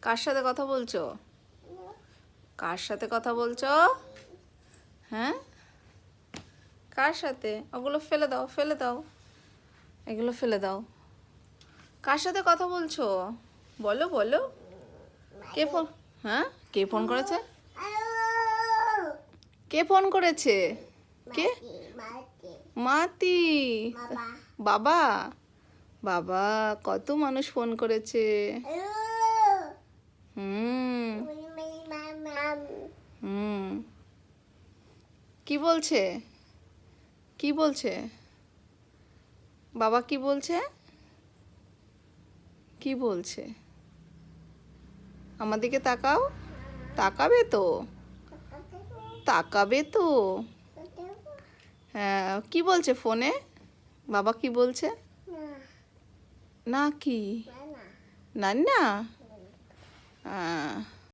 কার সাথে কথা বলছো? কার সাথে কথা বলছো? হ্যাঁ, কার সাথে? ওগুলো ফেলে দাও, ফেলে দাও, এগুলো ফেলে দাও। কার সাথে কথা বলছো? বলো বলো। কে ফোন? হ্যাঁ, কে ফোন করেছে? কে ফোন করেছে? কে? মাতি। বাবা? বাবা, কত মানুষ ফোন করেছে। হুম হুম। কি বলছে? কি বলছে? বাবা কি বলছে? কি বলছে? আমার দিকে তাকাও। তাকাবে তো? তাকাবে তো? হ্যাঁ, কি বলছে ফোনে? বাবা কি বলছে? না কি? না না।